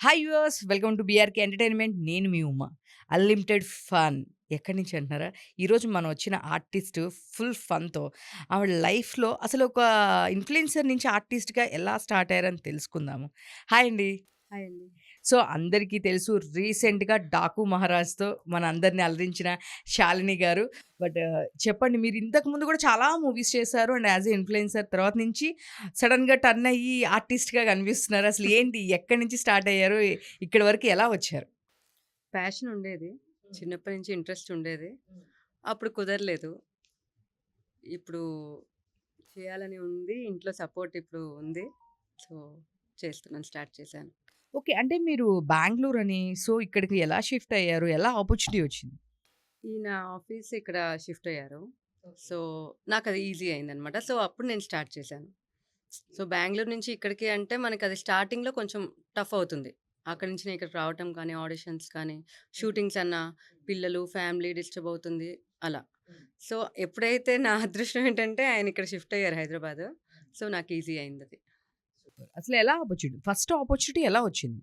Hi yours welcome to BRK entertainment. నేను మీ Uma. Unlimited fun ఎక్కడి నుంచి అంటున్నారా? ఈరోజు మనం వచ్చిన ఆర్టిస్ట్ ఫుల్ ఫన్తో ఆవిడ లైఫ్లో అసలు ఒక ఇన్ఫ్లుయెన్సర్ నుంచి ఆర్టిస్ట్గా ఎలా స్టార్ట్ అయ్యారని తెలుసుకుందాము. హాయ్ అండి. హాయ్ అండి. సో అందరికీ తెలుసు రీసెంట్‌గా 'డాకు మహారాజ్'తో మనందరిని అలరించిన శాలిని గారు. బట్ చెప్పండి, మీరు ఇంతకు ముందు కూడా చాలా మూవీస్ చేశారు. అండ్ యాస్ ఎ ఇన్‌ఫ్లుయెన్సర్ తర్వాత నుంచి సడెన్‌గా టర్న్ అయ్యి ఆర్టిస్ట్‌గా కనిపిస్తున్నారు. అసలు ఏంటి? ఎక్కడి నుంచి స్టార్ట్ అయ్యారు? ఇక్కడి వరకు ఎలా వచ్చారు? ప్యాషన్ ఉండేది. చిన్నప్పటి నుంచి ఇంట్రెస్ట్ ఉండేది. అప్పుడు కుదరలేదు. ఇప్పుడు చేయాలని ఉంది. ఇంట్లో సపోర్ట్ ఇప్పుడు ఉంది. సో, చేస్తున్నాను. స్టార్ట్ చేశాను. ఓకే. అంటే మీరు బెంగుళూరు అని, సో ఇక్కడికి ఎలా షిఫ్ట్ అయ్యారు? ఎలా ఆపర్చునిటీ వచ్చింది? ఈయన ఆఫీస్ ఇక్కడ షిఫ్ట్ అయ్యారు. సో, నాకది ఈజీ అయిందనమాట. సో, అప్పుడు నేను స్టార్ట్ చేశాను. సో, బెంగుళూరు నుంచి ఇక్కడికి అంటే మనకది స్టార్టింగ్‌లో కొంచెం టఫ్ అవుతుంది. అక్కడి నుంచి నేను ఇక్కడికి రావటం కానీ, ఆడిషన్స్ కానీ, షూటింగ్స్ అన్నా, పిల్లలు, ఫ్యామిలీ డిస్టర్బ్ అవుతుంది అలా. సో, ఎప్పుడైతే నా అదృష్టం ఏంటంటే ఆయన ఇక్కడ షిఫ్ట్ అయ్యారు హైదరాబాద్. సో, నాకు ఈజీ అయిందది. అసలు ఎలా ఆపర్చునిటీ? ఫస్ట్ ఆపర్చునిటీ ఎలా వచ్చింది?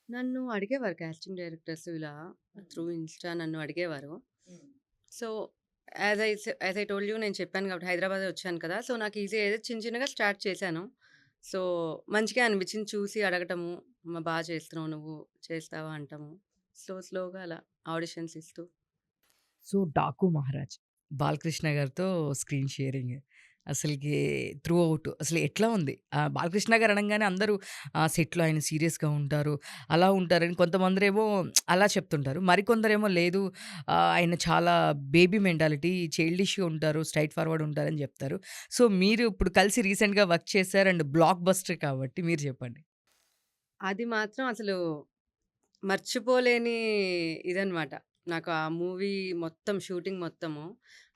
నన్ను అడిగేవారు కాస్టింగ్ డైరెక్టర్స్ ఇలా త్రూ ఇన్‌స్టా నన్ను అడిగేవారు. So, as I told you నేను చెప్పాను కాబట్టి హైదరాబాదే వచ్చాను కదా! సో, నాకు ఈజీ అయ్యేది. చిన్న చిన్నగా స్టార్ట్ చేశాను. సో, మంచిగా అనిపించింది చూసి అడగటము. బా చేస్తున్నావు నువ్వు, చేస్తావా అంటాము. స్లోగా అలా ఆడిషన్స్ ఇస్తూ. సో 'డాకు మహారాజ్' బాలకృష్ణ గారితో స్క్రీన్ షేరింగ్. అసలకి త్రూ ఔట్ అసలు ఎట్లా ఉంది? బాలకృష్ణ గారు అనంగానే అందరూ సెట్‌లో ఆయన సీరియస్‌గా ఉంటారు. అలా ఉంటారని కొంతమందిరేమో అలా చెప్తుంటారు. మరికొందరేమో లేదు, ఆయన చాలా బేబీ మెంటాలిటీ, చైల్డిష్‌గా ఉంటారు, స్ట్రెయిట్ ఫార్వర్డ్ ఉంటారని చెప్తారు. సో మీరు ఇప్పుడు కలిసి రీసెంట్‌గా వర్క్ చేశారు అండ్ బ్లాక్ బస్టర్ కాబట్టి మీరు చెప్పండి. అది మాత్రం అసలు మర్చిపోలేని ఇదనమాట. నాకు ఆ మూవీ మొత్తం షూటింగ్ మొత్తము.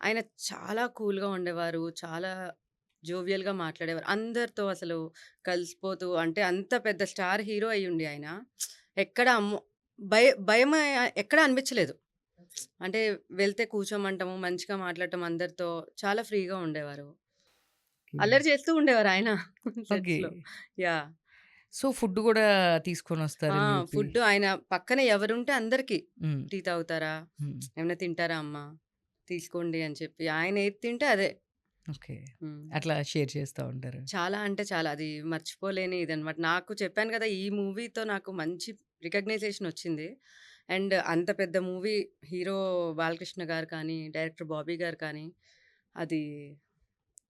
ఆయన చాలా కూల్‌గా ఉండేవారు. చాలా జోవియల్‌గా మాట్లాడేవారు. అందరితో అసలు కలిసిపోతూ అంటే అంత పెద్ద స్టార్ హీరో అయ్యుండి ఆయన ఎక్కడ అమ్మో! భయమే ఎక్కడ అనిపించలేదు. అంటే వెళ్తే కూర్చోమంటము, మంచిగా మాట్లాడటం అందరితో చాలా ఫ్రీగా ఉండేవారు. ఓకే. అల్లరి చేస్తూ ఉండేవారు ఆయన ఓకే. సెట్స్‌లో. యాహ్! సో ఫుడ్ గూడా ఆ! తీసుకొనొస్తారని చెప్పి. ఫుడ్డు ఆయన పక్కన ఎవరుంటే అందరికి హ్మ్. టీ తాగుతారా? హ్మ్. ఏమన్నా తింటారా అమ్మా? తీసుకోండి అని చెప్పి. ఆయన ఏది తింటే అదే. ఓకే. హ్మ్. అట్లా షేర్ చేస్తా ఉంటారు. చాలా అంటే చాలా అది మర్చిపోలేని ఇదనమాట. నాకు చెప్పాను కదా! ఈ మూవీతో నాకు మంచి రికగ్నైజేషన్ వచ్చింది. అండ్ అంత పెద్ద మూవీ హీరో బాలకృష్ణ గారు కానీ, డైరెక్టర్ బాబీ గారు కానీ, అది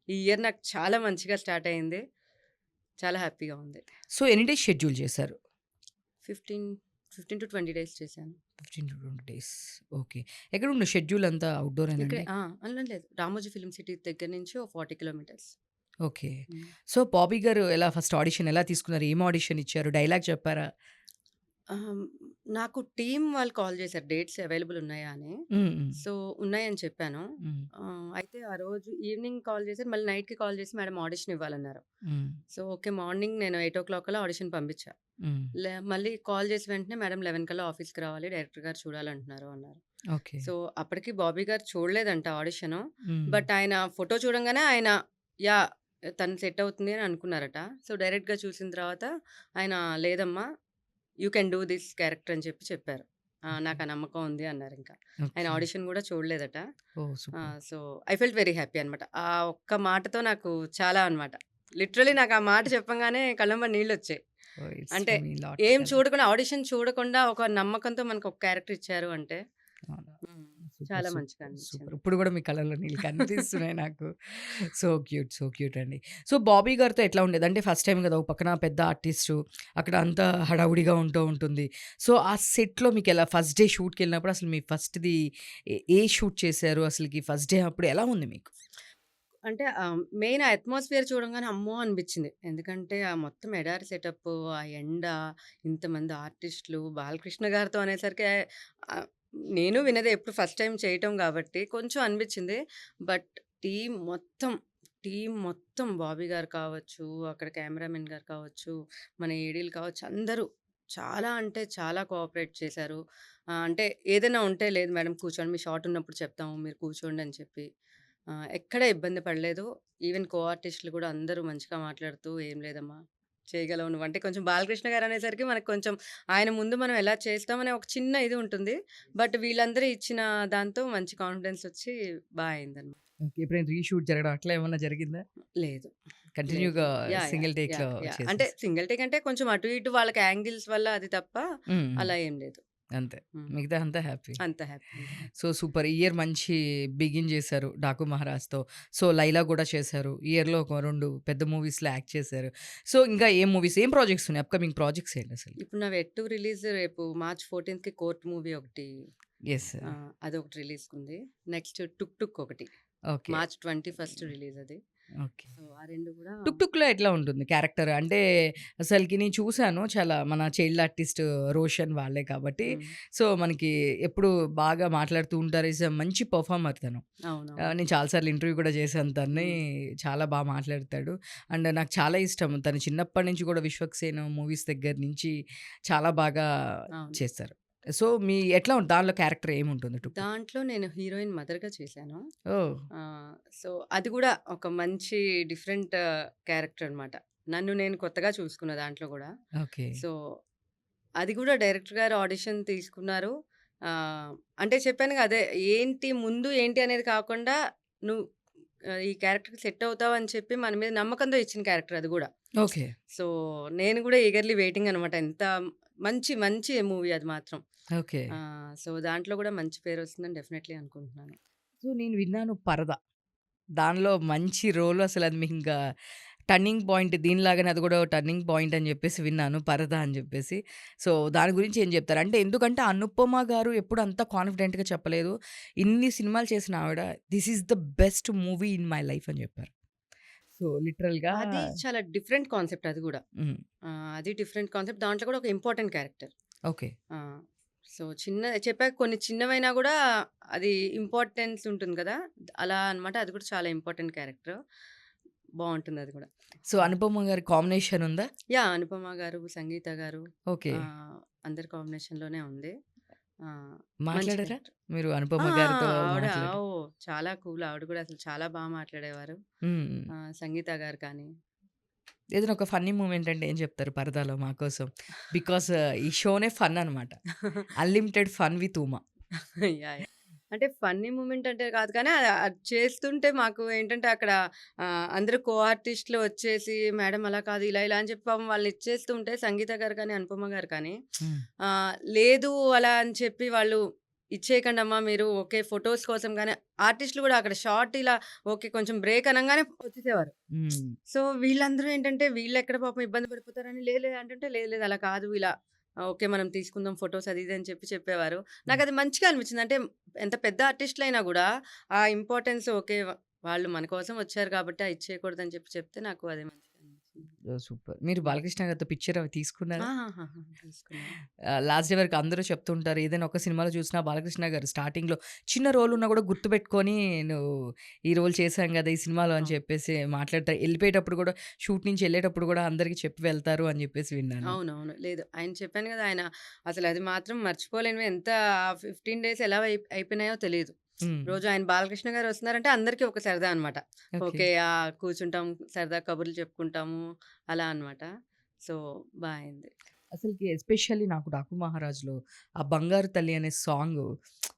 ఈ ఇయర్ నాకు చాలా మంచిగా స్టార్ట్ అయింది. చాలా హ్యాపీగా ఉంది. సో, ఎన్ని డేస్ షెడ్యూల్ చేశారు? 15, 15-20 డేస్ చేశాను. 15-20 డేస్. ఓకే. ఎక్కడుండు షెడ్యూల్ అంతా ఇక్కడే ఔట్‌డోరేనండి? లేదు. రామోజీ ఫిల్మ్ సిటీ దగ్గర నుంచి ఓ 40 కిలోమీటర్స్. ఓకే. హ్మ్. సో, 'బాబీ' గారు ఎలా ఫస్ట్ ఆడిషన్ ఎలా తీసుకున్నారు? ఏం ఆడిషన్ ఇచ్చారు? డైలాగ్ చెప్పారా? ఆహ్, నాకు టీమ్ వాళ్ళు కాల్ చేశారు డేట్స్ అవైలబుల్ ఉన్నాయా అని. హ్మ్. హ్మ్. సో, ఉన్నాయని చెప్పాను. హ్మ్. అయితే ఆ రోజు ఈవినింగ్ కాల్ చేసారు. మళ్ళీ నైట్‌కి కాల్ చేసి మేడం ఆడిషన్ ఇవ్వాలన్నారు. హ్మ్. So, okay. మార్నింగ్ నేను 8:00 కల్లా ఆడిషన్ పంపించా. హ్మ్. మళ్ళీ కాల్ చేసి వెంటనే మేడం 11 కల్లా ఆఫీస్‌కి రావాలి. డైరెక్టర్ గారు చూడాలంటున్నారు అన్నారు. ఓకే. సో, అప్పటికి బాబీ గారు చూడలేదంట ఆడిషను. హ్మ్. బట్ ఆయన ఫోటో చూడంగానే ఆయన యాహ్! తను సెట్ అవుతుంది అని అనుకున్నారట. సో, డైరెక్ట్‌గా చూసిన తర్వాత ఆయన లేదమ్మా you can do this character అని చెప్పారు. ఓకే. నాకు ఆ నమ్మకం ఉంది అన్నారింక. ఆయన ఓకే. ఆడిషన్ గూడా చూడలేదట. Oh! Super. So, I felt very happy అనమాట. ఆ ఒక్క మాటతో నాకు చాలా అనమాట. లిటరల్లీ నాకు ఆ మాట చెప్పంగానే కళ్ళెంబట నీళ్ళొచ్చాయి. ఓహ్! ఇట్స్ అంటే మీన్ లాట్ ఏం కదా! చూడకుండా ఆడిషన్ చూడకుండా ఒక నమ్మకంతో మనకొక క్యారెక్టర్ ఇచ్చారు అంటే అవునా! హ్మ్. సూపర్. చాలా మంచిగా సూపర్. సూపర్. అనిపించింది. ఇప్పుడు గూడా మీ కళ్ళలో నీళ్ళు కనిపిస్తున్నాయి నాకు. So cute. సో క్యూట్ అండి. సో 'బాబీ' గారితో ఎట్లా ఉండేది? అంటే ఫస్ట్ టైమ్ గదా! ఒక పక్కన పెద్ద ఆర్టిస్టు, అక్కడ అంతా హడావుడిగా ఉంటూ ఉంటుంది. సో ఆ సెట్‌లో మీకెలా ఫస్ట్ డే షూట్‌కెళ్ళినప్పుడు అసలు మీ ఫస్ట్‌ది ఏ షూట్ చేశారు? అసలకి ఫస్ట్ డే అప్పుడు ఎలా ఉంది మీకు? అంటే మెయిన్ ఆ అట్మాస్ఫియర్ చూడంగానే అమ్మో! అనిపించింది. ఎందుకంటే ఆ మొత్తం ఎడారి సెటప్పు, ఆ ఎండ, ఇంతమంది ఆర్టిస్టులు, బాలకృష్ణ గారితో అనేసరికి ఆహ్, నేను విన్నదే ఎప్పుడు ఫస్ట్ టైమ్ చేయటం గాబట్టి కొంచెం అనిపించింది. బట్ టీమ్ మొత్తం, టీమ్ మొత్తం బాబీ గారు కావచ్చు, అక్కడ కెమెరామెన్ గారు కావచ్చు, మన ఏడీలు కావచ్చు అందరూ చాలా అంటే చాలా కోఆపరేట్ చేశారు. అంటే ఏదైనా ఉంటే లేదు మేడం కూర్చోండి. మీ షాట్ ఉన్నప్పుడు చెప్తాము. మీరు కూర్చోండి అని చెప్పి. ఎక్కడ ఇబ్బంది పడలేదు. ఈవెన్ కో ఆర్టిస్ట్‌లు గూడా అందరూ మంచిగా మాట్లాడుతూ "ఏం లేదమ్మా! చేయగలవు నువ్వు. అంటే కొంచెం బాలకృష్ణ గారనేసరికి మనకు కొంచెం ఆయన ముందు మనం ఎలా చేస్తామనే ఒక చిన్న ఇది ఉంటుంది. బట్ వీళ్ళందరూ ఇచ్చిన దాంతో మంచి కాన్ఫిడెన్స్ వచ్చి అయిందనమాట. ఓకే. ఎప్పుడైనా రీషూట్ జరగడం అట్లా ఏమన్నా జరిగిందా? లేదు. లేదు. కంటిన్యూగా లేదు. యాహ్! యాహ్! సింగిల్ టేక్‌లో యాహ్! యాహ్! అంటే చేసేసారు. సింగిల్ టేక్ అంటే కొంచెం అటు ఇటు వాళ్ళకి యాంగిల్స్ వల్ల అది తప్ప హ్మ్. హ్మ్. అలా ఏం లేదు. అంతే. హ్మ్. మిగతా అంతా హ్యాపీ. అంత హ్యాపీ. అంత హ్యాపీ. So, super. ఈ ఇయర్ మంచి బిగిన్ చేశారు 'డాకు మహారాజ్‌తో'. సో, 'లైలా' కూడా చేశారు. ఈ ఇయర్‌లో ఒక 2 పెద్ద మూవీస్‌లో యాక్ట్ చేశారు. సో, ఇంకా ఏం మూవీస్, ఏం ప్రాజెక్ట్స్ ఉన్నాయి? అప్‌కమింగ్ ప్రాజెక్ట్స్ ఏంటసలు? ఇప్పుడు నా 'వెట్ 2' రిలీజ్ రేపు మార్చ్ 14కి 'కోర్ట్' మూవీ ఒకటి యెస్. అదొకటి రిలీజ్‌కుంది. నెక్స్ట్ 'టుక్ టుక్' ఒకటి. ఓకే. మార్చ్ 21 రిలీజ్ అది. ఓకే. సో, ఆ 2 కూడా 'టుక్ టుక్‌లో' ఎట్లా ఉంటుంది క్యారెక్టర్? అంటే అసలకి నేను చూసాను. చాలా మన చైల్డ్ ఆర్టిస్ట్ 'రోషన్' వాళ్ళే కాబట్టి, హ్మ్. సో, మనకి ఎప్పుడు బాగా మాట్లాడుతూ ఉంటారు. ఈస్ ఎ మంచి పెర్ఫార్మర్ తను. అవునవును. నేను చాలా సార్లు ఇంటర్వ్యూ కూడా చేశాను తనని. హ్మ్. చాలా మాట్లాడతాడు. అండ్ నాకు చాలా ఇష్టం. తను చిన్నప్పటి నుంచి కూడా 'విశ్వక్సేన్' మూవీస్ దగ్గర నుంచి చాలా బాగా అవును. చేస్తారు. సో, ఎట్లా దానిలో క్యారెక్టర్ ఏముంటుంది 'టుక్ టుక్'? దాంట్లో నేను హీరోయిన్ మదర్‌గా చేశాను. ఓహ్! సో, అది గూడా ఒక మంచి డిఫరెంట్ క్యారెక్టర్ అనమాట. నన్ను నేను కొత్తగా చూసుకున్న దాంట్లో గూడా. ఓకే. సో, అది గూడా డైరెక్టర్ గారు ఆడిషన్ తీసుకున్నారు. అంటే చెప్పానుగా అదే ఏంటి ముందు ఏంటి అనేది కాకుండా నువ్వు ఈ క్యారెక్టర్‌కి సెట్ అవుతావని చెప్పి మన మీద నమ్మకంతో ఇచ్చిన క్యారెక్టర్ అది గూడా. ఓకే. సో, నేను గూడా ఈగర్‌లీ వెయిటింగ్ అనమాట. ఎంత మంచి మంచి మూవీ అది మాత్రం. ఓకే. సో, దాంట్లో గూడా మంచి పేరొస్తుందని డెఫినెట్‌లీ అనుకుంటున్నాను. సో, నేను విన్నాను 'పరద'. దానిలో మంచి రోల్ అసలది మీకింకా టర్నింగ్ పాయింట్ దీనిలాగానే అది కూడా టర్నింగ్ పాయింట్ అని చెప్పేసి విన్నాను 'పరద' అని చెప్పేసి. సో, దాని గురించి ఏం చెప్తారు? అంటే ఎందుకంటే 'అనుపమ' గారు ఎప్పుడు అంత కాన్ఫిడెంట్‌గా చెప్పలేదు. ఇన్ని సినిమాలు చేసిన ఆవిడ 'this is the best movie in my life' అని చెప్పారు. సో, లిటరల్‌గా అది చాలా డిఫరెంట్ కాన్సెప్ట్ అది గూడా. హ్మ్. అది డిఫరెంట్ కాన్సెప్ట్. దాంట్లో కూడా ఒక ఇంపార్టెంట్ క్యారెక్టర్. ఓకే. ఆ! సో, చెప్పాక కొన్ని చిన్నవైనా గూడా అది ఇంపార్టెన్స్ ఉంటుంది కదా! అలా అన్నమాట. అది కూడా చాలా ఇంపార్టెంట్ క్యారెక్టర్. బావుంటుందది గూడా. సో, 'అనుపమ' గారి కాంబినేషన్ ఉందా? యాహ్! అనుపమ గారు, సంగీత గారు ఓకే. అందరి కాంబినేషన్‌లోనే ఉంది. మంచి మాట్లాడారా? క్యారెక్టర్. మీరు ఆ! 'అనుపమ' గారితో ఆవిడ మాట్లాడారా? చాలా కూల్. ఆవిడ కూడా అసలు చాలా మాట్లాడేవారు. హ్మ్. సంగీత గారు కానీ ఏదైనా ఒక ఫన్నీ మూమెంట్ అంటే ఏం చెప్తారు 'పరదాలో' మా కోసం? బికాస్ ఈ షోనే ఫన్ అనమాట. Unlimited fun with Uma. Yeah! Yeah! అంటే ఫన్నీ మూమెంట్ అంటే కాదు కానీ అది చేస్తుంటే మాకు ఏంటంటే అక్కడ అందరూ కో ఆర్టిస్ట్‌లు వచ్చేసి మేడం అలా కాదు ఇలా ఇలా అని చెప్పి పాపం వాళ్ళని ఇచ్చేస్తుంటే సంగీత గారు కానీ, అనుపమ గారు కానీ హ్మ్. లేదు అలా అని చెప్పి వాళ్ళు ఇచ్చేయకండమ్మా మీరు ఓకే ఫోటోస్ కోసం గాని ఆర్టిస్ట్‌లు కూడా అక్కడ షార్ట్ ఇలా ఓకే కొంచెం బ్రేక్ అనంగానే వచ్చేసేవారు. హ్మ్. సో, వీళ్ళందరూ ఏంటంటే వీళ్ళెక్కడ పాపం ఇబ్బంది పడిపోతారని లేదు లేదు అంటుంటే లేదు లేదు అలా కాదు ఇలా ఓకే మనం తీసుకుందాం ఫోటోస్ అది ఇది అని చెప్పేవారు. హ్మ్. నాకది మంచిగా అనిపించింది. అంటే ఎంత పెద్ద ఆర్టిస్ట్‌లైనా గూడా ఆ ఇంపార్టెన్స్ ఓకే. వాళ్ళు మన కోసం వచ్చారు కాబట్టి ఇచ్చేయకూడదని చెప్తే నాకు అది మంచిగా అనిపించింది. ఓహ్! సూపర్. మీరు హ్మ్. బాలకృష్ణ గారితో పిక్చర్ అవి తీసుకున్నారా? ఆహాహాహా! తీసుకున్నాను. లాస్ట్ డే వరకు అందరూ చెప్తుంటారు. ఏదైనా ఒక సినిమాలో చూసినా బాలకృష్ణ గారు స్టార్టింగ్‌లో చిన్న రోల్ ఉన్నా కూడా గుర్తుపెట్టుకొని నువ్వు ఈ రోల్ చేశాం గదా! ఈ సినిమాలో అని అవును. చెప్పేసి మాట్లాడతారు. ఎళ్ళిపోయేటప్పుడు కూడా షూట్ నుంచి ఎళ్ళేటప్పుడు కూడా అందరికి చెప్పి వెళ్తారు అని చెప్పేసి విన్నాను. అవునవును. లేదు. ఆయన చెప్పాను గదా! ఆయన అసలది మాత్రం మర్చిపోలేనివి. ఎంత 15 డేస్ ఎలా అయిపోయినాయో తెలీదు. హ్మ్. రోజు ఆయన బాలకృష్ణ గారు వస్తున్నారంటే అందరికీ ఒక సరదా అనమాట. ఓకే. ఓకే. కూర్చుంటాం, సరదా కబుర్లు చెప్పుకుంటాము. అలా అనమాట. సో, అయింది. అసలకి ఎస్పెషల్లీ నాకు 'డాకు మహారాజ్‌లో' ఆ 'బంగారు తల్లి' అనే సాంగు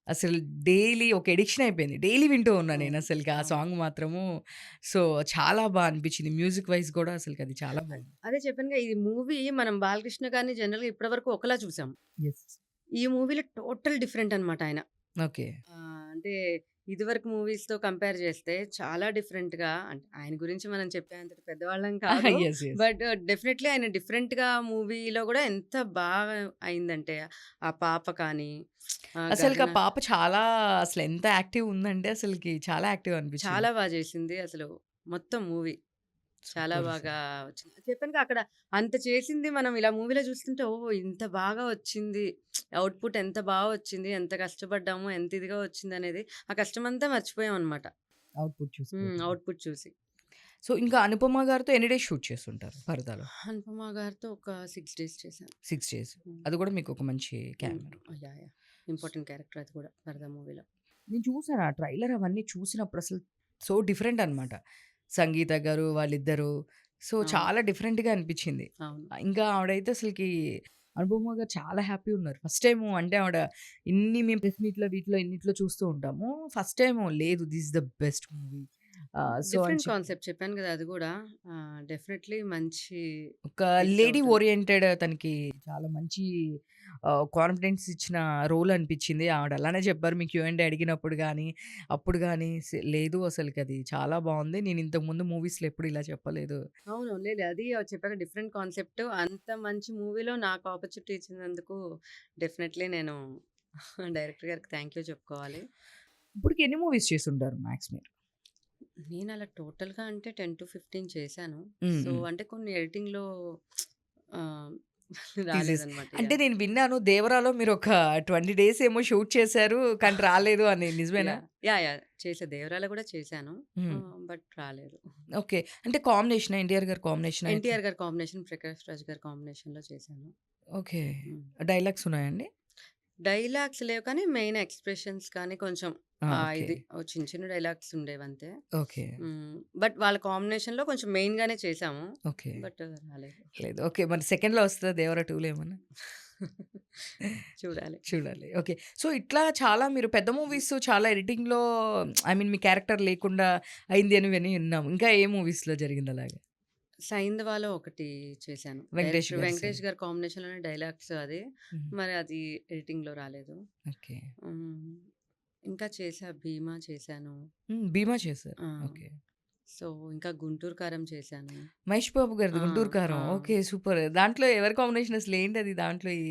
అసలు డైలీ ఒక ఎడిక్షన్ అయిపోయింది. డైలీ వింటూ ఉన్నా అవును. నేనసలకి ఆ అవును. సాంగ్ మాత్రము. సో, చాలా అనిపించింది. మ్యూజిక్ వైస్ గూడా అసలకి అది చాలా బావుంది. అదే చెప్పానుగా ఈ మూవీ మనం బాలకృష్ణ గారిని జనరల్‌గా ఇప్పటి వరకు ఒకలా చూసాం. యెస్. ఈ మూవీలో టోటల్ డిఫరెంట్ అనమాట ఆయన. ఓకే. అంటే ఇదివరకు మూవీస్‌తో కంపేర్ చేస్తే చాలా డిఫరెంట్‌గా అంటే ఆయన గురించి మనం చెప్పేంతటి పెద్దవాళ్ళం కాదు. యెస్. యెస్. బట్ డెఫినెట్‌లీ ఆయన డిఫరెంట్‌గా మూవీలో గూడా ఎంత బాగా అయిందంటే ఆ పాప కానీ, అసలకి ఆ గగన పాప చాలా అసలెంత యాక్టివ్ ఉందంటే అసలకి చాలా యాక్టివ్ అనిపించింది. చాలా చేసింది అసలు మొత్తం మూవీ. చాలా సూపర్ అసలు. బాగా వచ్చింది. చెప్పానుగా అక్కడ అంత చేసింది మనం ఇలా మూవీలో చూస్తుంటే ఓహ్! ఇంత బాగా వచ్చింది. ఔట్‌పుట్ ఎంత వచ్చింది. ఎంత కష్టపడ్డాము. ఎంత ఇదిగా వచ్చిందనేది ఆ కష్టమంతా మర్చిపోయామనమాట. అవుట్‌పుట్ చూసుకొని. ఔట్‌పుట్ చూసి. సో, ఇంకా 'అనుపమ' గారితో ఎన్ని డేస్ షూట్ చేస్తుంటారు 'పరదాలో'? అనుపమ గారితో ఒక 6 డేస్ చేశాను. 6 డేస్. హ్మ్. అది కూడా మీకు ఒక మంచి హ్మ్. క్యామెరా. యాహ్! ఇంపార్టెంట్ క్యారెక్టర్ అది కూడా 'వరద' మూవీలో. నేను చూసాను ఆ ట్రైలర్ అవన్నీ చూసినప్పుడు అసలు సో డిఫరెంట్ అనమాట. సంగీత గారు వాళ్ళిద్దరూ. సో, అవును. చాలా డిఫరెంట్‌గా అనిపిచ్చింది. అవును. ఇంకా ఆవిడైతే అసలకి అనుపమ గారు చాలా హ్యాపీ ఉన్నారు. ఫస్ట్ టైము అంటే ఆవిడ ఇన్ని మేము ప్రెస్ మీట్‌లో వీటిలో ఇన్నిట్లో చూస్తూ ఉంటాము. ఫస్ట్ టైము లేదు this is the best movie. So, అని డిఫరెంట్ చెప్పి కాన్సెప్ట్ చెప్పాను గదా! అది గూడా డెఫినెట్‌లీ మంచి ఒక హిట్ లేడీ అవుతుంది. ఓరియెంటెడ్ తనకి చాలా మంచి కాన్ఫిడెన్స్ ఇచ్చిన రోల్ అనిపిచ్చింది. ఆవిడ అలానే చెప్పారు. మీ క్యూ అండ్ ఏ అడిగినప్పుడు గాని, అప్పుడు గాని లేదు అసలకది చాలా బావుంది. నేను ఇంతకు ముందు మూవీస్‌లో ఎప్పుడు ఇలా చెప్పలేదు. అవును. లేదు. అది చెప్పాగా డిఫరెంట్ కాన్సెప్ట్. అంత మంచి మూవీలో నాకు ఆపర్చునిటీ ఇచ్చినందుకు డెఫినెట్‌లీ నేను డైరెక్టర్ గారికి థాంక్ యూ చెప్పుకోవాలి. ఇప్పటికి ఎన్ని మూవీస్ చేసుంటారు మాక్స్ మీరు? నేనలా టోటల్‌గా అంటే 10-15 చేశాను. హ్మ్. సో, హ్మ్. అంటే కొన్ని ఎడిటింగ్‌లో ఆహ్, తీసేసి రాలేదనమాట. అంటే యాహ్! నేను విన్నాను 'దేవరా'లో మీరొక 20 డేస్ ఏమో షూట్ చేశారు. కానీ రాలేదు అని నిజమేనా? యాహ్! చేశా. 'దేవరాల' గూడా చేశాను. హ్మ్. బట్ రాలేదు. ఓకే. అంటే కాంబినేషనా? 'ఎన్టీఆర్' గారి కాంబినేషనా ఎట్లా? 'ఎన్టీఆర్' గారి కాంబినేషన్, 'ప్రకాష్ రాజ్' గారి కాంబినేషన్‌లో చేశాను. ఓకే. హ్మ్. డైలాగ్స్ ఉన్నాయండి? డైలాగ్స్ లేవు కానీ మెయిన్ ఎక్స్‌ప్రెషన్స్ కానీ కొంచెం ఆ! ఓకే. ఇది చిన్న చిన్న డైలాగ్స్ ఉండేవంతే. ఓకే. బట్ వాళ్ళ కాంబినేషన్‌లో కొంచెం మెయిన్‌గానే చేశాము. ఓకే. బట్ రాలేదు. లేదు. ఓకే. మరి సెకండ్‌లో వస్తదా 'దేవర 2'లో ఏమన్నా? చూడాలి. చూడాలి. ఓకే. సో, ఇట్లా చాలా మీరు పెద్ద మూవీస్ చాలా ఎడిటింగ్‌లో ఐ మీన్ మీ క్యారెక్టర్ లేకుండా అయింది అని విన్నాం. ఇంకా ఏ మూవీస్‌లో జరిగింది అలాగా? 'సైంధవాలో' ఒకటి చేశాను. 'వెంకటేష్' డైరెక్టర్ గారి సైన్. 'వెంకటేష్' గారి కాంబినేషన్‌లోనే డైలాగ్స్ అది. హ్మ్. మరి అది ఎడిటింగ్‌లో రాలేదు. ఓకే. హ్మ్. ఇంకా 'భీమా' చేశాను. హ్మ్. 'భీమా' చేశారు. ఆ! ఓకే. సో, ఇంకా 'గుంటూరు కారం' చేశాను. 'మహేష్ బాబు' గారిది ఆ! 'గుంటూరు ఆ! కారం.' ఓకే. సూపర్. దాంట్లో ఎవరి కాంబినేషన్ అసలు ఏంటది దాంట్లో ఏం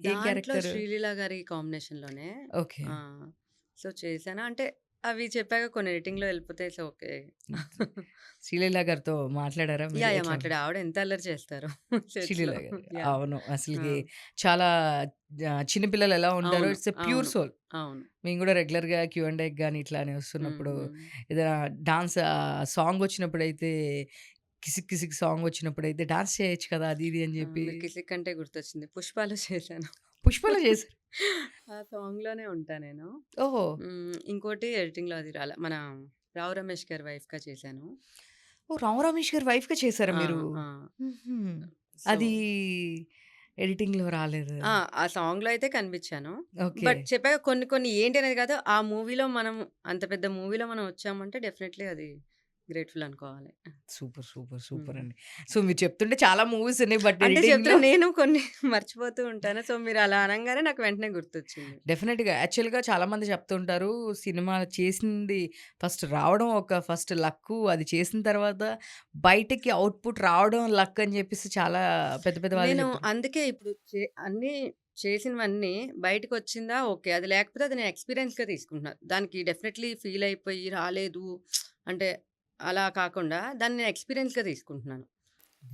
దాంట్లో క్యారెక్టర్? 'శ్రీలీల' గారి కాంబినేషన్‌లోనే. ఓకే. ఆ! సో, చేశాను. అంటే అవి చెప్పాగా కొన్ని ఎడిటింగ్‌లో ఎళ్ళిపోతాయి. So, okay. హ్మ్. 'శ్రీలీల' గారితో మాట్లాడారా మీరు? యాహ్! ఎట్లా? మాట్లాడా. ఆవిడ ఎంత అల్లరి చేస్తారు సెట్స్‌లో. 'శ్రీలీల' గారు. యాహ్! అవును. ఆ! అసలకి చాలా చిన్న పిల్లలు ఎలా ఉంటారో అవును. ఇట్స్ ఎ ప్యూర్ అవును. సోల్. అవును. మేము గూడా రెగ్యులర్‌గా క్యూ అండ్ ఎకి గాని ఇట్లానే హ్మ్. వస్తున్నప్పుడు హ్మ్. ఏదైనా డాన్స్ సాంగొచ్చినప్పుడైతే 'కిసిక్ కిసిక్' సాంగొచ్చినప్పుడైతే డాన్స్ చేయొచ్చు కదా! అది ఇది అని జెప్పి మీరు కిసిక్ అంటే గుర్తొచ్చింది. 'పుష్పలో' చేశాను. 'పుష్పలో' చేశారు. ఆ సాంగ్‌లోనే ఉంటా నేను. ఓహో! ఇంకోటి ఎడిటింగ్‌లో అది రాలే. మన 'రావు రమేష్' గారి వైఫ్‌గా చేశాను. ఓహ్! 'రావు రమేష్' గారి వైఫ్‌గా చేసారా ఆ! మీరు? ఆ! హుహు. సో అది ఎడిటింగ్‌లో రాలేదు. ఆ సాంగ్‌లో అయితే కనిపించాను. ఓకే. బట్ చెప్పాగా కొన్ని కొన్ని ఏంటి అనేది కాదు. ఆ మూవీలో మనం అంత పెద్ద మూవీలో మనం వచ్చామంటే డెఫినైట్‌లీ అది గ్రేట్‌ఫుల్ అనుకోవాలి. సూపర్. సూపర్. సూపర్ హ్మ్. అండి. సో, మీరు చెప్తుంటే చాలా మూవీస్ ఉన్నాయి. బట్ అంటే ఎడిటింగ్‌లో చెప్తున్నా నేను కొన్ని మర్చిపోతూ ఉంటాను. సో, మీరు అలా అనంగానే నాకు వెంటనే గుర్తొచ్చింది. డెఫినెట్‌గా. యాక్చువల్‌గా చాలామంది చెప్తుంటారు. సినిమా చేసింది ఫస్ట్ రావడం ఒక ఫస్ట్ లక్కు. అది చేసిన తర్వాత బయటకి ఔట్‌పుట్ రావడం లక్ అని చెప్పేసి చాలా పెద్ద పెద్ద వాళ్ళే నేను చెప్తారు. అందుకే ఇప్పుడు అన్నీ చేసినవన్నీ బయటికొచ్చిందా ఓకే. అది లేకపోతే అది నేను ఎక్స్‌పీరియన్స్‌గా తీసుకుంటున్నా. దానికి డెఫినైట్‌లీ ఫీల్ అయిపోయి రాలేదు అంటే అలా కాకుండా దాన్ని నేను ఎక్స్‌పీరియన్స్‌గా తీసుకుంటున్నాను.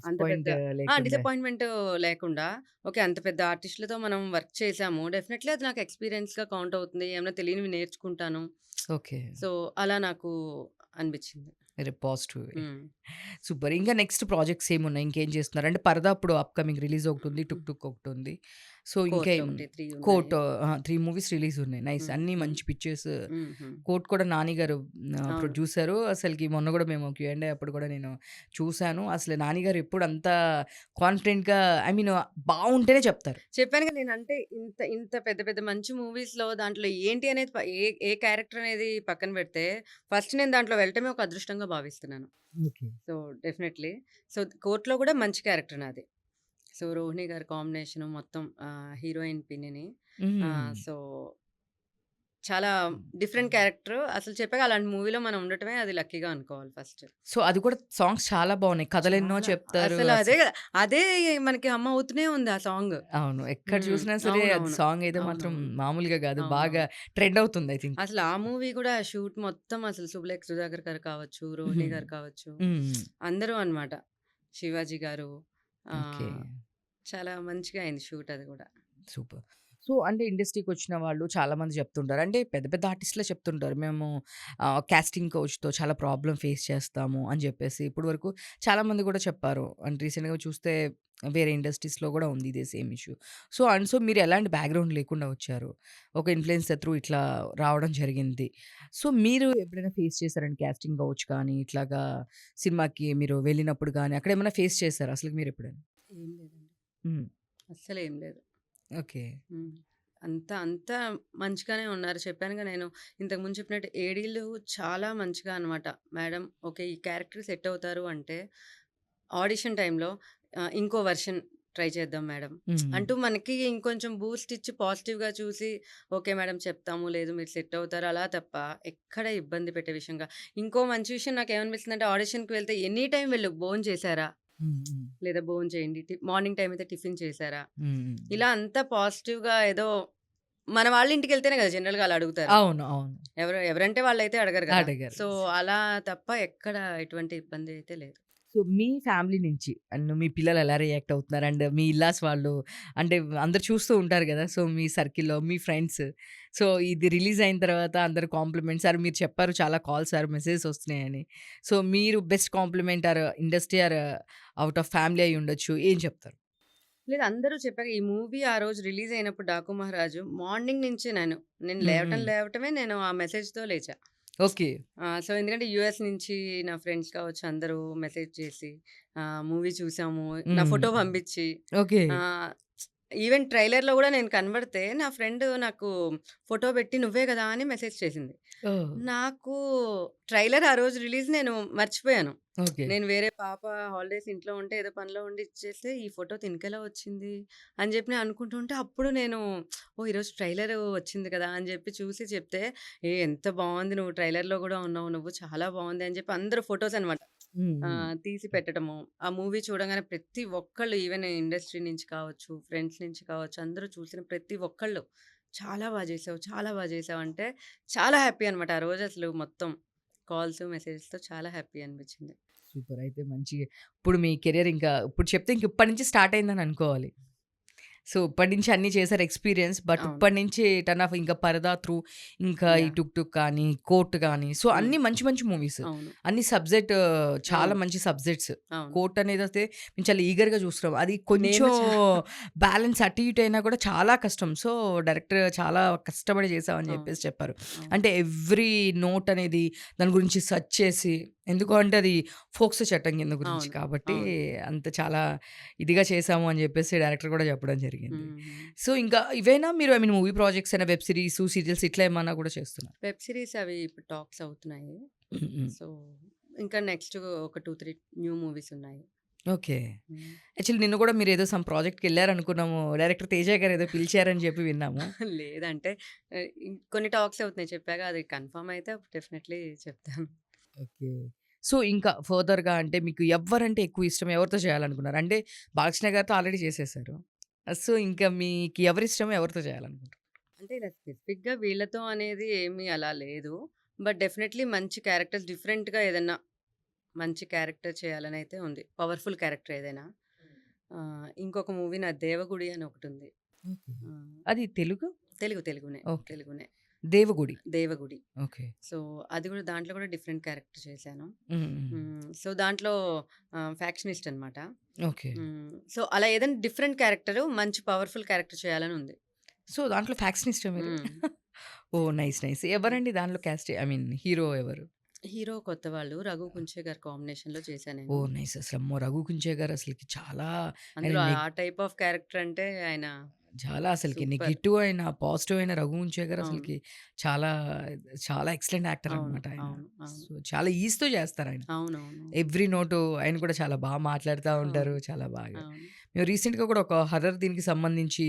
అంత పెద్ద డిసప్పాయింట్ లేకుండా. డిసప్పాయింట్‌మెంట్ లేకుండా ఓకే. అంత పెద్ద ఆర్టిస్ట్‌లతో మనం వర్క్ చేసాము. డెఫినైట్‌లీ అది నాకు ఎక్స్‌పీరియన్స్‌గా కౌంట్ అవుతుంది. ఏమైనా తెలియనివి నేర్చుకుంటాను. ఓకే. సో, అలా నాకు అనిపించింది. Very positive way. హ్మ్. సూపర్. ఇంకా నెక్స్ట్ ప్రాజెక్ట్స్ ఏమున్నాయి? ఇంకేం చేస్తున్నారు? అంటే 'పరద' అప్పుడు అప్‌కమింగ్ రిలీజ్ ఒకటుంది. 'టుక్ టుక్' ఒకటుంది. సో, ఇంకా 'కోర్ట్' ఒకటి ఏమున్నాయి? 3 ఉన్నాయి. 'కోర్ట్' 3 మూవీస్ రిలీజ్ ఉన్నాయి. నైస్. హ్మ్. అన్నీ హ్మ్. మంచి పిక్చర్స్. హుహు. 'కోర్ట్' కూడా నాని గారు అవును. ప్రొడ్యూసరు. అసలకి మొన్న గూడా మేము క్యూ అండ్ ఏ అప్పుడు గూడా నేను చూసాను. అసలు నాని గారు ఎప్పుడు అంత కాన్ఫిడెంట్‌గా ఐ మీన్ బావుంటేనే చెప్తారు. చెప్పానుగా నేనంటే ఇంత ఇంత పెద్ద పెద్ద మంచి మూవీస్‌లో దాంట్లో ఏంటి అనేది ఏ క్యారెక్టర్ అనేది పక్కన పెడితే, ఫస్ట్ నేను దాంట్లో వెళ్ళటమే ఒక అదృష్టంగా భావిస్తున్నాను. ఓకే. So, definitely. సో, 'కోర్ట్‌లో' కూడా మంచి క్యారెక్టర్ నాది. సో, రోహిణి గారి కాంబినేషను మొత్తం హీరోయిన్ పిన్నిని. హ్మ్. సో, చాలా డిఫరెంట్ క్యారెక్టర్. అసలు చెప్పాగా అలాంటి మూవీలో మనం ఉండటమే అది లక్కీగా అనుకోవాలి ఫస్ట్. సో, అది కూడా సాంగ్స్ చాలా బావున్నాయి. కథలెన్నో చాలా. చెప్తారు. అసలు అదే అదే మనకి హమ్ అవుతూనే ఉంది ఆ సాంగ్. అవును. ఎక్కడ చూసినా సరే అది అవునవును. సాంగ్ అయితే మాత్రం అవునవును. మామూలుగా గాదు. బాగా అవునవును. ట్రెండ్ అవుతుంది ఐ థింక్. అసలు ఆ మూవీ గూడా షూట్ మొత్తం అసలు 'శుభలేఖ సుధాకర్' గారు కావచ్చు, రోహిణి హ్మ్. గారు కావచ్చు, హ్మ్. అందరూ అన్నమాట. శివాజీ గారు ఓకే. చాలా మంచిగా అయింది షూట్ అది గూడా. సూపర్. సో, అంటే ఇండస్ట్రీకొచ్చిన వాళ్ళు చాలామంది చెప్తుంటారు. అంటే పెద్ద పెద్ద ఆర్టిస్ట్‌లే చెప్తుంటారు. మేము కాస్టింగ్ కౌచ్‌తో చాలా ప్రాబ్లమ్ ఫేస్ చేస్తాము అని జెప్పేసి. ఇప్పటి వరకు చాలామంది గూడా చెప్పారు. అండ్ రీసెంట్‌గా చూస్తే వేరే ఇండస్ట్రీస్‌లో గూడా ఉంది ఇదే సేమ్ ఇష్యూ. సో మీరు ఎలాంటి బ్యాక్‌గ్రౌండ్ లేకుండా వచ్చారు. ఒక ఇన్‌ఫ్లుయెన్సర్ త్రూ ఇట్లా రావడం జరిగింది. సో, మీరు ఎప్పుడైనా ఫేస్ చేసారండి కాస్టింగ్ కౌచ్ కానీ, ఇట్లాగా సినిమాకి మీరు వెళ్ళినప్పుడు గానీ, అక్కడేమన్నా ఫేస్ చేసారా అసలకి మీరెప్పుడైనా? ఏం లేదండి. హ్మ్. అస్సలేం లేదు. ఓకే. హ్మ్. అంతా మంచిగానే ఉన్నారు. చెప్పానుగా నేను ఇంతకుముందు చెప్పినట్టు ఏడీలు చాలా మంచిగా అనమాట. Madam okay. ఈ క్యారెక్టర్ సెట్ అవుతారు అంటే ఆడిషన్ టైమ్‌లో ఇంకో వెర్షన్ ట్రై చేద్దాం మేడం. హ్మ్. అంటూ మనకి ఇంకొంచెం బూస్ట్ ఇచ్చి పాజిటివ్‌గా చూసి ఓకే మేడం చెప్తాము. లేదు మీరు సెట్ అవుతారు అలా తప్ప ఎక్కడ ఇబ్బంది పెట్టే విషయంగా ఇంకో మంచి విషయం నాకేమనిపిస్తుందంటే ఆడిషన్‌కి వెళ్తే ఎనీ టైమ్ వెళ్ళు భోంచేసారా? హ్మ్. హ్మ్. లేదా భోంచేయండి. మార్నింగ్ టైమ్ అయితే టిఫిన్ చేసారా? హ్మ్. హ్మ్. ఇలా అంతా పాజిటివ్‌గా ఏదో మన వాళ్ళ ఇంటికెళ్తేనే కదా జనరల్‌గా అలా అడుగుతారు. అవును. అవును. ఎవరంటే వాళ్ళైతే అడగరు గదా! అడగరు. సో, అలా తప్ప ఎక్కడ ఎటువంటి ఇబ్బంది అయితే లేదు. సో, మీ ఫ్యామిలీ నుంచి అండ్ మీ పిల్లలు ఎలా రియాక్ట్ అవుతున్నారు? అండ్ మీ ఇల్లాస్ వాళ్ళు అంటే అందరూ చూస్తూ ఉంటారు గదా! సో, మీ సర్కిల్‌లో మీ ఫ్రెండ్స్ సో, ఇది రిలీజ్ అయిన తర్వాత అందరూ కాంప్లిమెంట్స్ ఆర్ మీరు చెప్పారు చాలా కాల్స్ ఆర్ మెసేజెస్ వస్తున్నాయని. సో, మీరు best compliment or industry or out of family అయ్యుండొచ్చు. ఏం చెప్తారు? లేదు అందరూ చెప్పాక ఈ మూవీ ఆ రోజు రిలీజ్ అయినప్పుడు 'డాకు మహారాజు' మార్నింగ్ నుంచే నేను హ్మ్. లేవటం హ్మ్. లేవటమే నేను ఆ మెసేజ్‌తో లేచా. ఓకే. సో, ఎందుకంటే యూఎస్ నుంచి నా ఫ్రెండ్స్ కావచ్చు అందరూ మెసేజ్ చేసి మూవీ చూసాము. నా హ్మ్. ఫోటో పంపించి ఓకే. ఆహ్, ఈవెన్ ట్రైలర్‌లో గూడా నేను కనబడితే నా ఫ్రెండ్ నాకు ఫోటో పెట్టి "నువ్వే గదా!" అని మెసేజ్ చేసింది. ఓహ్! నాకు ట్రైలర్ ఆ రోజు రిలీజ్ నేను మర్చిపోయాను. ఓకే. నేను వేరే పాప హాలిడేస్ ఇంట్లో ఉంటే ఏదో పనిలో ఉండి ఇచ్చేస్తే ఈ ఫోటో తినకెలా వచ్చింది అని చెప్పి నేను అనుకుంటూ ఉంటే అప్పుడు నేను ఓహ్! ఈరోజు ట్రైలర్ వచ్చింది కదా! అని చెప్పి చూసి చెప్తే, "ఏ ఎంత బావుంది నువ్వు ట్రైలర్‌లో గూడా ఉన్నావు నువ్వు చాలా బావుంది" అని చెప్పి అందరూ ఫోటోస్ అనమాట. హ్మ్. హ్మ్. తీసి పెట్టడము. ఆ మూవీ చూడంగానే ప్రతి ఒక్కళ్ళు ఈవెన్ ఇండస్ట్రీ నుంచి కావచ్చు, ఫ్రెండ్స్ నుంచి కావచ్చు అందరూ చూసిన ప్రతి ఒక్కళ్ళు "చాలా బా చేసావు, చాలా బా చేసావు" అంటే చాలా హ్యాపీ అనమాట. ఆ రోజు అసలు మొత్తం కాల్స్, మెసేజెస్‌తో చాలా హ్యాపీ అనిపించింది. సూపర్. అయితే మంచి ఇప్పుడు మీ కెరియర్ ఇంకా ఇప్పుడు చెప్తే ఇంక ఇప్పటి నుంచి స్టార్ట్ అయిందని అనుకోవాలి. సో, ఇప్పటి నుంచి అన్నీ చేసారు ఎక్స్‌పీరియన్స్. బట్ అవును. ఇప్పటి నుంచి టర్న్ ఆఫ్ ఇంకా 'పరదా' త్రూ ఇంకా ఈ యాహ్! 'టుక్ టుక్' కానీ, 'కోర్ట్' గానీ సో, హ్మ్. అన్నీ మంచి మంచి మూవీస్. అవును. అన్ని సబ్జెక్ట్ చాలా అవును. మంచి సబ్జెక్ట్స్. అవును. 'కోర్ట్' అనేదైతే మేము చాలా ఈగర్‌గా చూస్తున్నాం. అది నేను కొంచెం చా బ్యాలెన్స్ అటు ఇటు అయినా కూడా చాలా కష్టం. సో, డైరెక్టర్ చాలా కష్టపడి చేశామని అవును. చెప్పేసి చెప్పారు. అవును. అంటే ఎవ్రీ నోట్ అనేది దాని గురించి సెర్చ్ చేసి ఎందుకు అంటే అది ఫోక్సో చట్టం కింద గురించి అవును. కాబట్టి అవును. అంత చాలా ఇదిగా చేశాము అని చెప్పేసి డైరెక్టర్ కూడా చెప్పడం జరిగింది. హ్మ్. హ్మ్. సో, ఇంకా ఇవేనా మీరు ఐ మీన్ మూవీ ప్రాజెక్ట్స్ అయినా, వెబ్ సీరీసు, సీరియల్స్ ఇట్లా ఏమన్నా కూడా చేస్తున్నారా? వెబ్ సీరీస్ అవి ఇప్పుడు టాక్స్ అవుతున్నాయి. హ్మ్. హ్మ్. సో, ఇంకా నెక్స్ట్ ఒక 2, 3 న్యూ మూవీస్ ఉన్నాయి. ఓకే. హ్మ్. యాక్చువల్లీ నిన్న కూడా మీరేదో సమ్ ప్రాజెక్ట్‌కెళ్లారనుకున్నాము. డైరెక్టర్ తేజ గారు ఏదో పిలిచారని చెప్పి విన్నాము. లేదంటే కొన్ని టాక్స్ అవుతున్నాయి చెప్పాగా అది కన్ఫర్మ్ అయితే అప్పుడు డెఫినైట్‌లీ చెప్తాను. ఓకే. సో, ఇంకా ఫర్దర్‌గా అంటే మీకు ఎవ్వరంటే ఎక్కువ ఇష్టం? ఎవరితో చేయాలనుకున్నారు? అంటే బాలకృష్ణ గారితో ఆల్రెడీ చేసేసారు. సో, ఇంకా మీకు ఎవరిష్టం? ఎవరితో చేయాలనుకుంటున్నారు? అంటే ఇలా స్పెసిఫిక్‌గా వీళ్ళతో అనేది ఏమీ అలా లేదు. బట్ డెఫినైట్‌లీ మంచి క్యారెక్టర్స్ డిఫరెంట్‌గా ఏదన్నా మంచి క్యారెక్టర్ చేయాలనైతే ఉంది. పవర్‌ఫుల్ క్యారెక్టర్ ఏదైనా. ఇంకొక మూవీ నా 'దేవగుడి' అని ఒకటుంది. ఓకే. ఆహ్, అది తెలుగు? తెలుగునే. ఓకే. తెలుగునే. 'దేవగుడి.' 'దేవగుడి.' ఓకే. సో, అది గూడా దాంట్లో గూడా డిఫరెంట్ క్యారెక్టర్ చేశాను. హ్మ్. హ్మ్. సో, దాంట్లో ఫ్యాక్షనిస్ట్ అనమాట. ఓకే. సో, అలా ఏదైనా డిఫరెంట్ క్యారెక్టరు మంచి పవర్‌ఫుల్ క్యారెక్టర్ చేయాలని ఉంది. సో, దాంట్లో ఫ్యాక్షనిస్టా మీరు? హ్మ్. ఓహ్! నైస్. నైస్. ఎవరండి దాంట్లో క్యాస్ట్ ఐ మీన్ హీరో ఎవరు? హీరో కొత్త వాళ్ళు 'రఘు కుంచే' గారి కాంబినేషన్‌లో చేశా నేను. ఓహ్! నైస్. అసలమ్మో! 'రఘు కుంచే' గారు అసలకి చాలా ఆయన అందులో ఆ టైప్ ఆఫ్ క్యారెక్టర్ అంటే ఆయన చాలా అసలకి సూపర్. నెగెటివ్ అయిన, పాజిటివ్ అయిన 'రఘు కుంచే' గారు అవును. అసలకి చాలా, చాలా ఎక్సలెంట్ యాక్టర్ అవును. అనమాట ఆయన. అవును. అవును. సో, చాలా ఈజ్‌తో చేస్తారాయన. అవునవును. ఎవ్రి నోటు ఆయన కూడా చాలా మాట్లాడుతా ఉంటారు. అవును. చాలా బాగా. అవును. మేము రీసెంట్‌గా కూడా ఒక హర్రర్ దీనికి సంబంధించి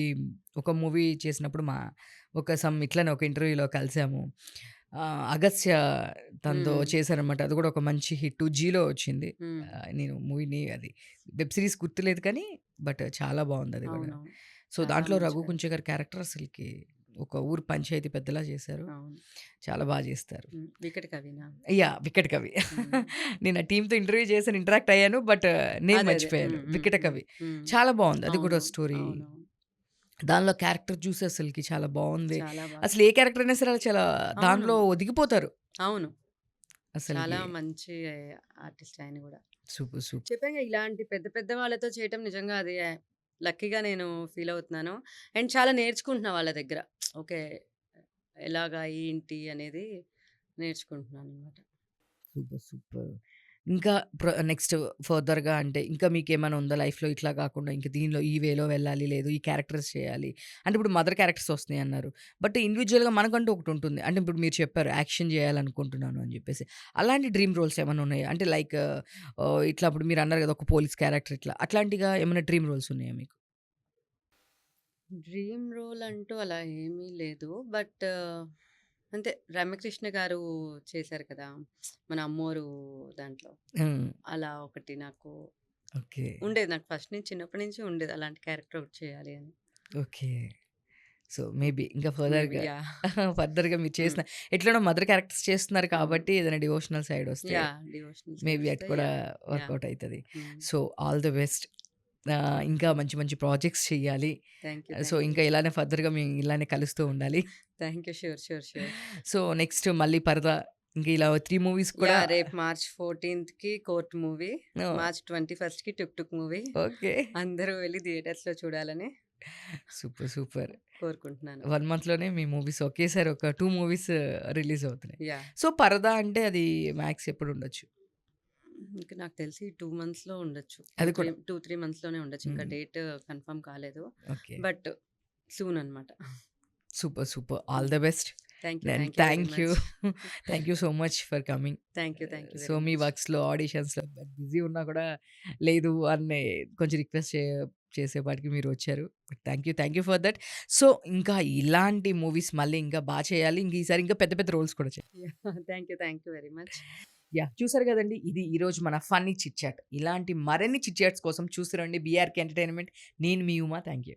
ఒక మూవీ చేసినప్పుడు ఒక ఇట్లనే ఒక ఇంటర్వ్యూలో కలిసాము. 'అగస్త్య' తనతో హ్మ్. చేశారనమాట. అది కూడా ఒక మంచి హిట్ 'జీలో' వచ్చింది. హ్మ్. నేను మూవీని అది వెబ్ సీరీస్ గుర్తులేదు కానీ చాలా బావుందది కూడా. అవునవును. సో, చాలా దాంట్లో మంచి 'రఘు కుంచే' క్యారెక్టర్. గారి క్యారెక్టర్ అసలకి ఒక ఊరు పంచాయతీ పెద్దలా చేశారు. అవును. చాలా చేస్తారు. 'వికట కవినా'? యాహ్! 'వికట్ కవి.' హ్మ్. నేను ఆ టీమ్‌తో ఇంటర్వ్యూ చేశాను. ఇంటరాక్ట్ అయ్యాను. బట్ నేమ్ అదే. మర్చిపోయాను. హ్మ్. హ్మ్. 'వికట హ్మ్. కవి.' హ్మ్. చాలా బావుంది. అది కూడా అవునవును. స్టోరీ. అవునవును. దానిలో క్యారెక్టర్ చూసి అసలకి చాలా బావుంది. చాలా బాగా. అసలు ఏ క్యారెక్టర్ అయినా సరే చాలా అవును. దానిలో ఒదిగిపోతారు అవును. చాలా అసలకి. మంచి ఆర్టిస్ట్ ఆయన గూడా. సూపర్. సూపర్. చెప్పానుగా ఇలాంటి పెద్ద పెద్ద వాళ్ళతో చేయటం నిజంగా అది లక్కీగా నేను ఫీల్ అవుతున్నాను. అండ్ చాలా నేర్చుకుంటున్నా వాళ్ళ దగ్గర. ఓకే. ఎలాగా, ఏంటి అనేది నేర్చుకుంటున్నాననమాట. సూపర్. ఇంకా నెక్స్ట్ ఫర్దర్‌గా అంటే ఇంకా మీకేమైనా ఉందా లైఫ్‌లో ఇట్లా గాకుండా ఇంక దీనిలో ఈ వేలో వెళ్ళాలి, లేదు ఈ క్యారెక్టర్స్ చేయాలి. అంటే ఇప్పుడు మదర్ క్యారెక్టర్స్ వస్తున్నాయన్నారు. బట్ ఇండివిడ్యుయల్‌గా మనకంటూ ఒకటుంటుంది. అంటే ఇప్పుడు మీరు చెప్పారు యాక్షన్ జేయాలనుకుంటున్నాను అని జెప్పేసి. అలాంటి డ్రీమ్ రోల్స్ ఏమన్నా ఉన్నాయా? అంటే లైక్ ఇట్లా ఇప్పుడు మీరన్నారు గదా! ఒక పోలీస్ క్యారెక్టర్ ఇట్లా. అట్లాంటిగా ఏమైనా డ్రీమ్ రోల్స్ ఉన్నాయా మీకు? డ్రీమ్ రోల్ అంటూ అలా ఏమీ లేదు. బట్ అంతే, రమ్యకృష్ణ గారు చేశారు కదా! మన 'అమ్మోరు' దాంట్లో. హ్మ్. అలా ఒకటి నాకు ఓకే. ఉండేది. నాకు ఫస్ట్ నుంచి చిన్నప్పటి నుంచి ఉండేది. అలాంటి క్యారెక్టర్ ఒకటి చేయాలి అని. ఓకే. సో, మేబీ ఇంకా మేబీ ఫర్దర్‌గా యాహ్! ఫర్దర్‌గా మీరు హ్మ్. చేసిన ఎట్లనో మదర్ క్యారెక్టర్స్ చేస్తున్నారు అవును. కాబట్టి ఏదైనా డివోషనల్ సైడ్ వస్తే డివోషనల్ సైడ్ మేబీ అటు వస్తే కూడా యాహ్! వర్కౌట్ అయితది. హ్మ్. So, all the best. ఇంకా మంచి మంచి ప్రాజెక్ట్స్ చేయాలి. Thank you. So, thank you. ఇంకా ఇలానే ఫర్దర్‌గా మేము ఇలానే కలుస్తూ ఉండాలి. Thank you. Sure. Sure. Sure. So, next మళ్ళీ 'పరద' ఇంక ఇలా 3 మూవీస్ కూడా రేపు మార్చ్ 14థ్‌కి 'కోర్ట్' మూవీ. ఓహ్! మార్చ్ 21కి 'టుక్ టుక్' మూవీ. ఓకే. అందరూ వెళ్లి థియేటర్స్‌లో చూడాలని సూపర్. కోరుకుంటున్నాను. 1 మంత్‌లోనే మీ మూవీస్ ఒకేసారి ఒక 2 మూవీస్ రిలీజ్ అవుతున్నాయి. యాహ్! సో, 'పరద' అంటే అది మాక్స్ ఎప్పుడుండొచ్చు? ఇంక నాకు తెలిసి 2 మంత్స్‌లో ఉండొచ్చు. అది కూడా. 2, 3 మంత్స్‌లోనే ఉండొచ్చు. ఇంకా హ్మ్. డేట్ కన్ఫర్మ్ కాలేదు. ఓకే. బట్ సూన్ అనమాట. Super. All hmm. The best. Thank you. And thank you very thank you. Much. Thank you so much for coming. Thank you so, very me much. వర్క్స్‌లో, ఆడిషన్స్‌లో busy ఉన్నా కూడా లేదు అని కొంచెం request చేసేపాటికి మీరొచ్చారు. Thank you for that. So, ఇంకా ఇలాంటి మూవీస్ మళ్ళీ ఇంకా చేయాలి. ఇంక ఈసారి ఇంకా పెద్ద పెద్ద రోల్స్ కూడా చేయాలి. Yeah! Thank you very much. చూసారు గదండీ! ఇది ఈరోజు మన ఫన్నీ చిట్ చాట్. ఇలాంటి మరిన్ని చిట్ చాట్స్ కోసం చూస్తూ రండి బీఆర్‌కే ఎంటర్‌టైన్‌మెంట్. నేను మీ ఉమా. Thank you.